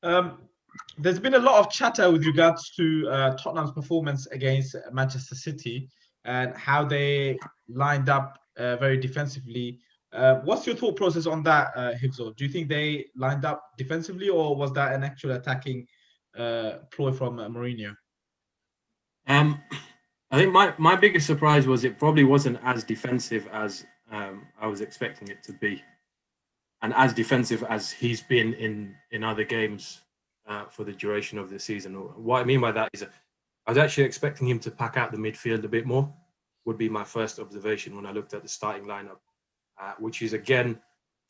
Um, there's been a lot of chatter with regards to Tottenham's performance against Manchester City and how they lined up very defensively. What's your thought process on that, Hibzo? Do you think they lined up defensively, or was that an actual attacking ploy from Mourinho? Um, I think my biggest surprise was it probably wasn't as defensive as I was expecting it to be, and as defensive as he's been in other games for the duration of the season. What I mean by that is, I was actually expecting him to pack out the midfield a bit more. Would be my first observation when I looked at the starting lineup, which is again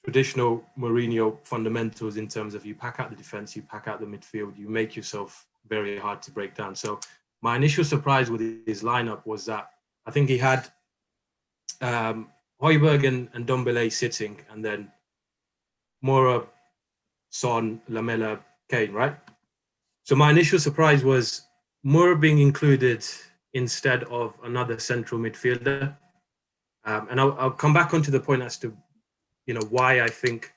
traditional Mourinho fundamentals in terms of you pack out the defense, you pack out the midfield, you make yourself very hard to break down. So my initial surprise with his lineup was that I think he had Højbjerg and Ndombele sitting, and then Moura, Son, Lamela, Kane, right? So my initial surprise was Moura being included instead of another central midfielder. And I'll come back onto the point as to, why I think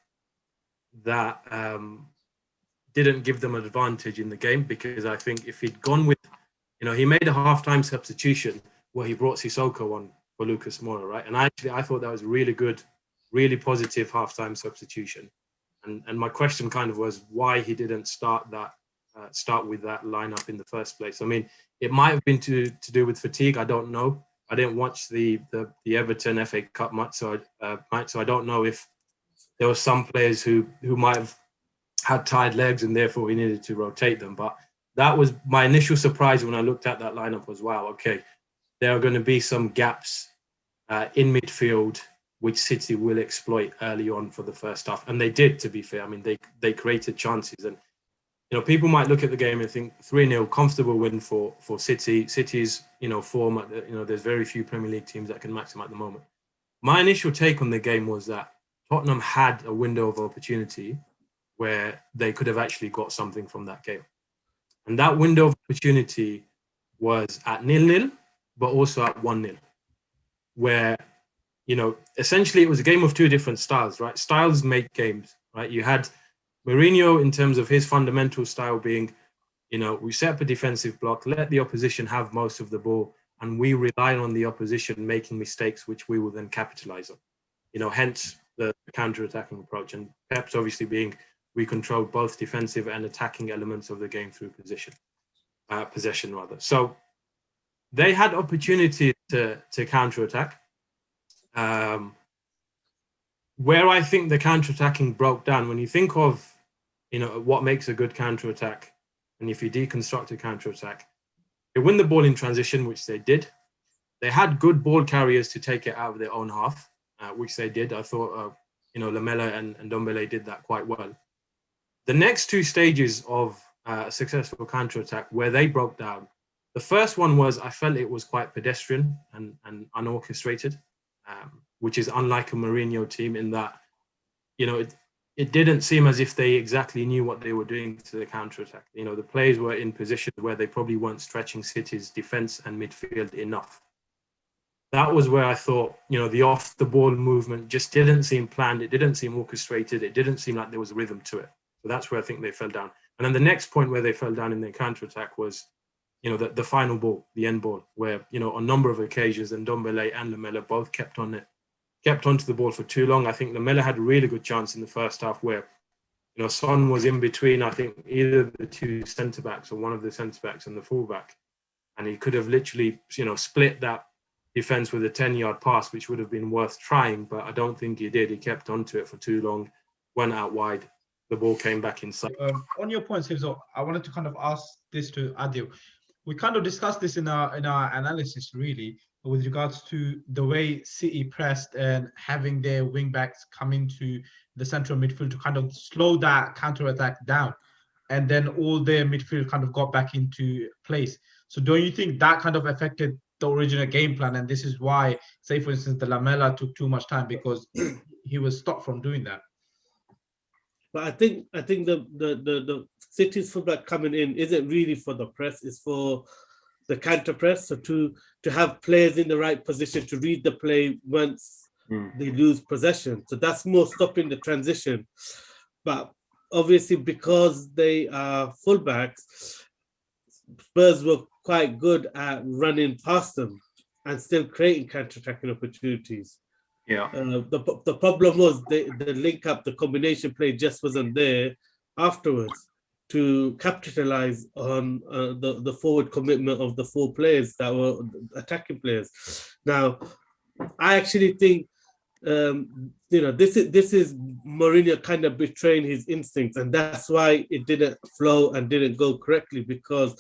that didn't give them an advantage in the game, because I think if he'd gone with, he made a half-time substitution where he brought Sissoko on for Lucas Moura, right? And I thought that was really good, really positive half-time substitution. And my question kind of was why he didn't start with that lineup in the first place. I mean, it might have been to do with fatigue. I don't know. I didn't watch the Everton FA Cup match, so I don't know if there were some players who might have had tired legs and therefore he needed to rotate them. But that was my initial surprise when I looked at that lineup was, wow, okay, there are going to be some gaps in midfield which City will exploit early on for the first half. And they did, to be fair. I mean, they created chances. And, people might look at the game and think 3-0, comfortable win for City. City's, form, there's very few Premier League teams that can match them at the moment. My initial take on the game was that Tottenham had a window of opportunity where they could have actually got something from that game. And that window of opportunity was at 0-0, but also at 1-0, where, essentially it was a game of two different styles, right? Styles make games, right? You had Mourinho in terms of his fundamental style being, we set up a defensive block, let the opposition have most of the ball, and we rely on the opposition making mistakes, which we will then capitalize on. Hence the counter-attacking approach. And Pep's obviously being, we control both defensive and attacking elements of the game through possession. So they had opportunity to counter-attack. Where I think the counter-attacking broke down, when you think of, what makes a good counter-attack, and if you deconstruct a counter-attack, they win the ball in transition, which they did. They had good ball carriers to take it out of their own half, which they did. I thought, Lamela and Ndombele did that quite well. The next two stages of a successful counter-attack where they broke down, the first one was, I felt it was quite pedestrian and unorchestrated, which is unlike a Mourinho team in that, it didn't seem as if they exactly knew what they were doing to the counter-attack. The players were in positions where they probably weren't stretching City's defense and midfield enough. That was where I thought, the off-the-ball movement just didn't seem planned. It didn't seem orchestrated. It didn't seem like there was a rhythm to it. So that's where I think they fell down. And then the next point where they fell down in their counter-attack was, the final ball, the end ball, where, on a number of occasions, Ndombele and Lamela both kept onto the ball for too long. I think Lamela had a really good chance in the first half where, Son was in between, I think, either the two centre-backs or one of the centre-backs and the full-back. And he could have literally, split that defence with a 10-yard pass, which would have been worth trying, but I don't think he did. He kept onto it for too long, went out wide. The ball came back inside. On your points, Hibzo, I wanted to kind of ask this to Adil. We kind of discussed this in our analysis, really, with regards to the way City pressed and having their wing backs come into the central midfield to kind of slow that counter-attack down. And then all their midfield kind of got back into place. So don't you think that kind of affected the original game plan? And this is why, say, for instance, the Lamela took too much time because he was stopped from doing that. But I think the City's fullback coming in isn't really for the press, it's for the counter press. So to have players in the right position to read the play once they lose possession. So that's more stopping the transition. But obviously because they are fullbacks, Spurs were quite good at running past them and still creating counter-attacking opportunities. Yeah. The problem was the link up, the combination play just wasn't there afterwards to capitalize on the forward commitment of the four players that were attacking players. Now, I actually think this is Mourinho kind of betraying his instincts, and that's why it didn't flow and didn't go correctly, because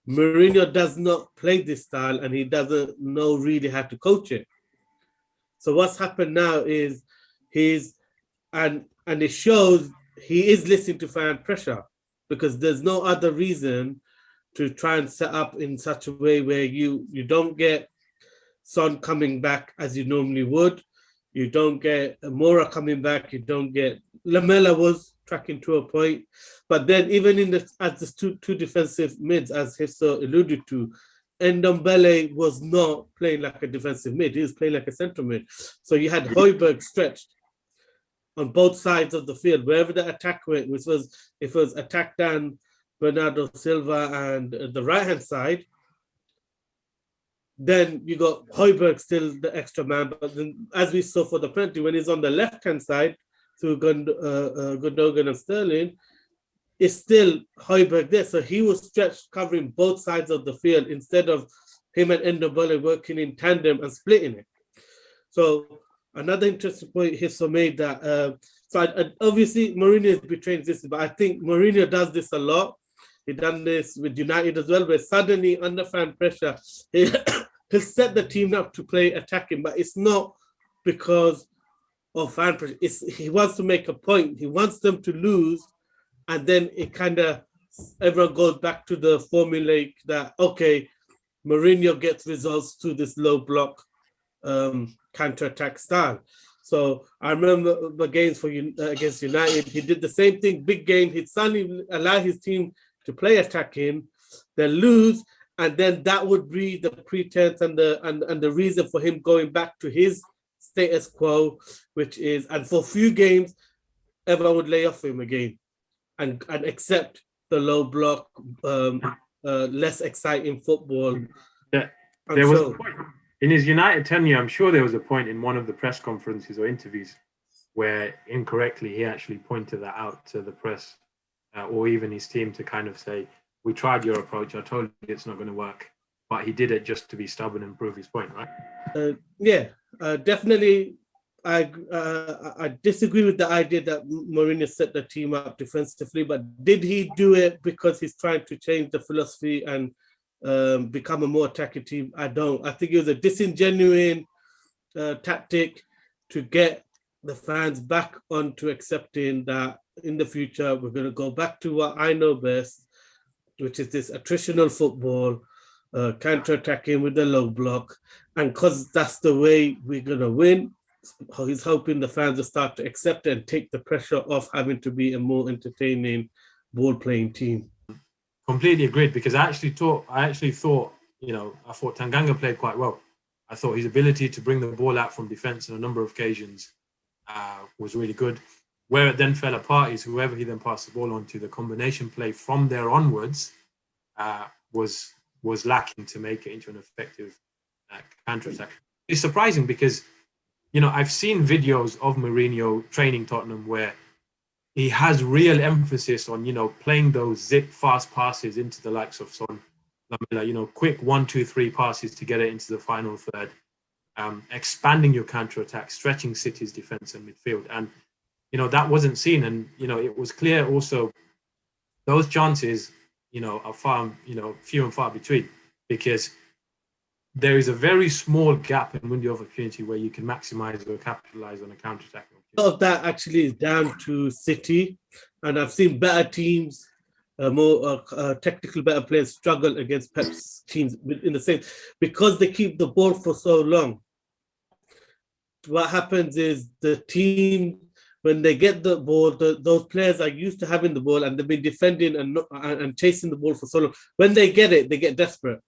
Mourinho does not play this style and he doesn't know really how to coach it. So what's happened now is and it shows he is listening to fan pressure, because there's no other reason to try and set up in such a way where you don't get Son coming back as you normally would. You don't get Mora coming back. You don't get Lamela was tracking to a point, but then even as the two defensive mids, as Hisso alluded to, Ndombele was not playing like a defensive mid. He was playing like a centre mid. So you had Højbjerg stretched on both sides of the field, wherever the attack went, which was if it was attack down Bernardo Silva and the right hand side. Then you got Højbjerg still the extra man, but then as we saw for the penalty, when he's on the left-hand side through Gundogan and Sterling, it's still Højbjerg there. So he was stretched covering both sides of the field instead of him and Ndombele working in tandem and splitting it. So another interesting point Hisso made that, obviously Mourinho is betraying this, but I think Mourinho does this a lot. He done this with United as well, where suddenly under fan pressure, he'll set the team up to play attacking, but it's not because of fan pressure. He wants to make a point. He wants them to lose, and then it kind of, everyone goes back to the formulaic that, okay, Mourinho gets results to this low block counter-attack style. So I remember the games against United, he did the same thing, big game. He'd suddenly allow his team to play attacking, then lose, and then that would be the pretense and the reason for him going back to his status quo, which is, and for a few games, everyone would lay off him again and accept the low block, less exciting football. Yeah, there was a point in his United tenure. I'm sure there was a point in one of the press conferences or interviews where incorrectly he actually pointed that out to the press or even his team to kind of say, we tried your approach, I told you it's not going to work, but he did it just to be stubborn and prove his point, right? Definitely. I disagree with the idea that Mourinho set the team up defensively, but did he do it because he's trying to change the philosophy and become a more attacking team? I don't. I think it was a disingenuine tactic to get the fans back onto accepting that in the future we're going to go back to what I know best, which is this attritional football, counter-attacking with the low block. And because that's the way we're going to win, he's hoping the fans will start to accept it and take the pressure off having to be a more entertaining ball-playing team. Completely agreed, because I thought Tanganga played quite well. I thought his ability to bring the ball out from defence on a number of occasions was really good. Where it then fell apart is whoever he then passed the ball on to, the combination play from there onwards was lacking to make it into an effective counter-attack. It's surprising because, I've seen videos of Mourinho training Tottenham where he has real emphasis on, playing those zip fast passes into the likes of Son, Lamela, quick 1, 2, 3 passes to get it into the final third, expanding your counter-attack, stretching City's defence and midfield. And, that wasn't seen. And, it was clear also those chances, are far, few and far between, because there is a very small gap in window of opportunity where you can maximise or capitalise on a counter-attack. A lot of that actually is down to City, and I've seen better teams, more technical, better players struggle against Pep's teams in the same, because they keep the ball for so long. What happens is the team, when they get the ball, those players are used to having the ball and they've been defending and chasing the ball for so long. When they get it, they get desperate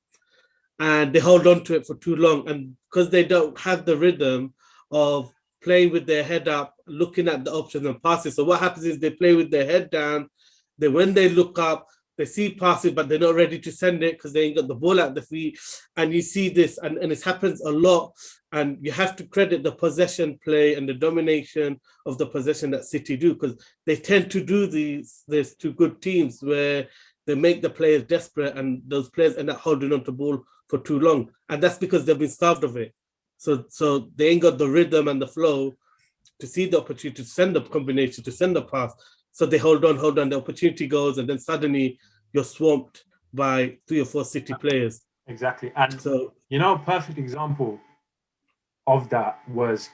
and they hold on to it for too long. And because they don't have the rhythm of playing with their head up looking at the options and passes. So what happens is they play with their head down. Then when they look up, they see passes, but they're not ready to send it because they ain't got the ball at the feet. And you see this, and it happens a lot. And you have to credit the possession play and the domination of the possession that City do, because they tend to do these two good teams where they make the players desperate, and those players end up holding on to ball for too long. And that's because they've been starved of it. So they ain't got the rhythm and the flow to see the opportunity to send the combination, to send the pass. So they hold on, the opportunity goes, and then suddenly you're swamped by 3 or 4 City players. Exactly. And so, a perfect example of that was,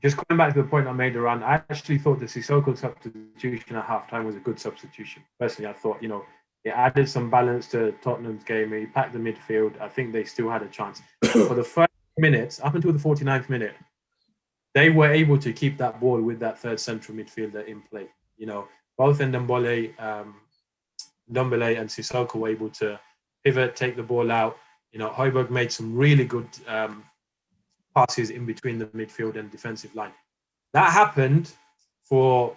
just going back to the point I made around, I actually thought the Sissoko substitution at halftime was a good substitution. Personally, I thought, it added some balance to Tottenham's game. He packed the midfield. I think they still had a chance. For the first minutes, up until the 49th minute, they were able to keep that ball with that third central midfielder in play. Both Ndombele and Sissoko were able to pivot, take the ball out. Højbjerg made some really good passes in between the midfield and defensive line. That happened for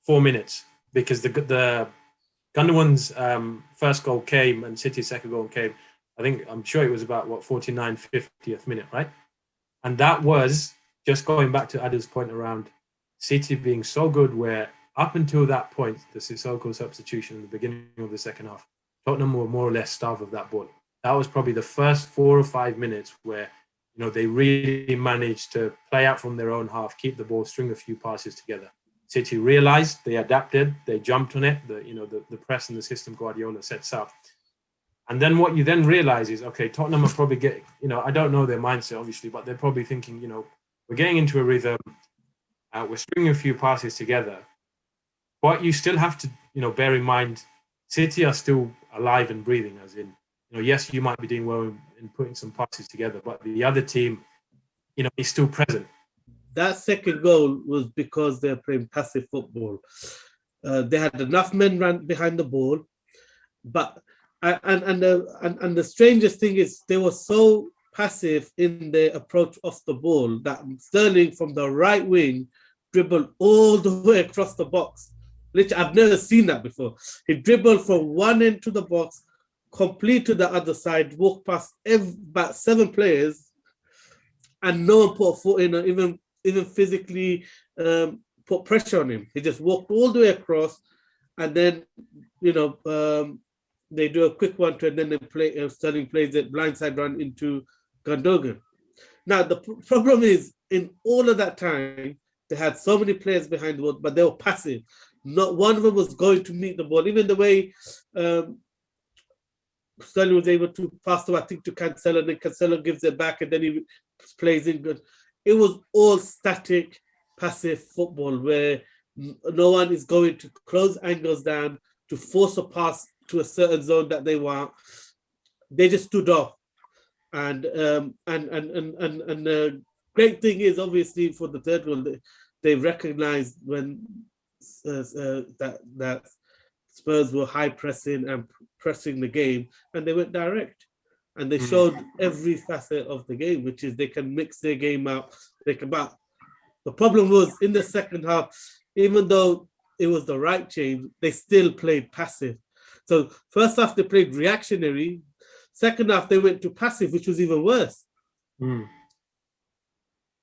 4 minutes because the Gundogan's first goal came and City's second goal came. I'm sure it was about 49th, 50th minute, right? And that was just going back to Adil's point around City being so good, where up until that point, the Sissoko substitution in the beginning of the second half, Tottenham were more or less starved of that ball. That was probably the first 4 or 5 minutes where they really managed to play out from their own half, keep the ball, string a few passes together. City realized, they adapted, they jumped on it, the press and the system Guardiola sets up. And then what you then realize is, okay, Tottenham are probably getting, I don't know their mindset, obviously, but they're probably thinking, we're getting into a rhythm, we're stringing a few passes together. But you still have to, bear in mind, City are still alive and breathing, as in, yes, you might be doing well in putting some passes together, but the other team, is still present. That second goal was because they're playing passive football. They had enough men run behind the ball, but the strangest thing is they were so passive in their approach off the ball that Sterling from the right wing dribbled all the way across the box. Literally, I've never seen that before. He dribbled from one end to the box, complete to the other side, walked past about 7 players, and no one put a foot in, or even physically put pressure on him. He just walked all the way across, and then they do a quick 1-2, and then they play. Sterling plays it blindside run into Gundogan. Now the problem is, in all of that time, they had so many players behind the ball, but they were passive. Not one of them was going to meet the ball. Even the way Sterling was able to pass to Cancelo, and then Cancelo gives it back, and then he plays in good. It was all static, passive football where no one is going to close angles down to force a pass to a certain zone that they want. They just stood off, and the great thing is, obviously, for the third goal, they recognized when that Spurs were high pressing and pressing the game, and they went direct, and they showed every facet of the game, which is they can mix their game out. But the problem was, in the second half, even though it was the right change, they still played passive. So first half they played reactionary, second half they went to passive, which was even worse.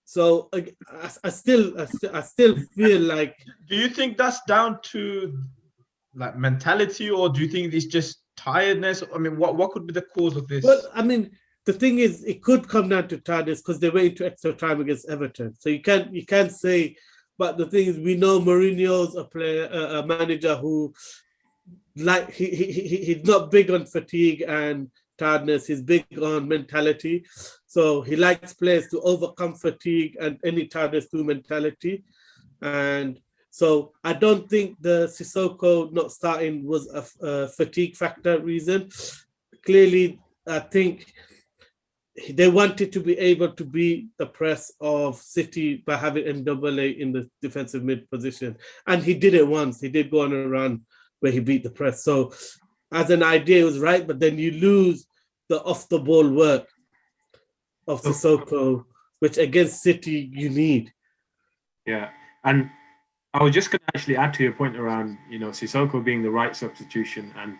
So I still feel like. Do you think that's down to like mentality, or do you think it's just tiredness? I mean, what could be the cause of this? Well, I mean, the thing is, it could come down to tiredness because they went into extra time against Everton. So you can't say. But the thing is, we know Mourinho's a manager who, like, he's not big on fatigue and tiredness. He's big on mentality. So he likes players to overcome fatigue and any tiredness through mentality. And so I don't think the Sissoko not starting was a fatigue factor reason. Clearly, I think they wanted to be able to beat the press of City by having Ndombele in the defensive mid position. And he did it once. He did go on a run where he beat the press. So as an idea, it was right, but then you lose the off-the-ball work of Sissoko, which against City you need. Yeah. And I was just going to actually add to your point around, Sissoko being the right substitution and,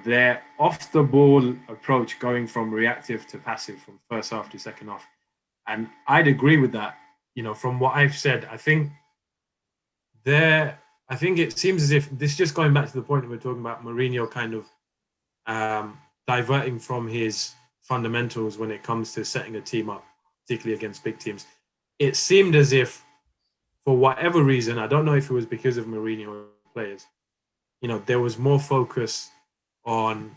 their off the ball approach going from reactive to passive from first half to second half. And I'd agree with that. From what I've said, I think it seems as if this is just going back to the point that we're talking about Mourinho kind of diverting from his fundamentals when it comes to setting a team up, particularly against big teams. It seemed as if, for whatever reason, I don't know if it was because of Mourinho players, there was more focus on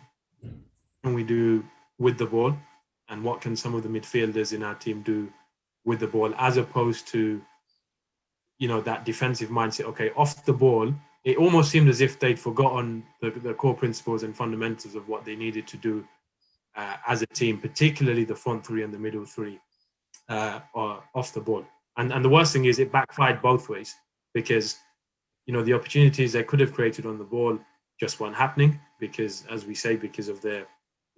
what we do with the ball and what can some of the midfielders in our team do with the ball, as opposed to, that defensive mindset. Okay, off the ball, it almost seemed as if they'd forgotten the core principles and fundamentals of what they needed to do as a team, particularly the front three and the middle three off the ball. And the worst thing is it backfired both ways, because, the opportunities they could have created on the ball just weren't happening because, as we say, because of their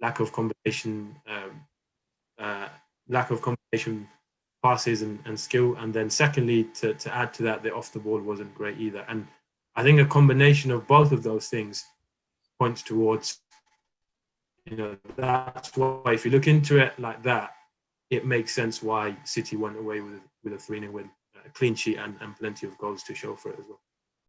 lack of combination passes and skill. And then secondly, to add to that, the off the ball wasn't great either. And I think a combination of both of those things points towards, that's why if you look into it like that, it makes sense why City went away with a 3-0 win, a clean sheet and plenty of goals to show for it as well.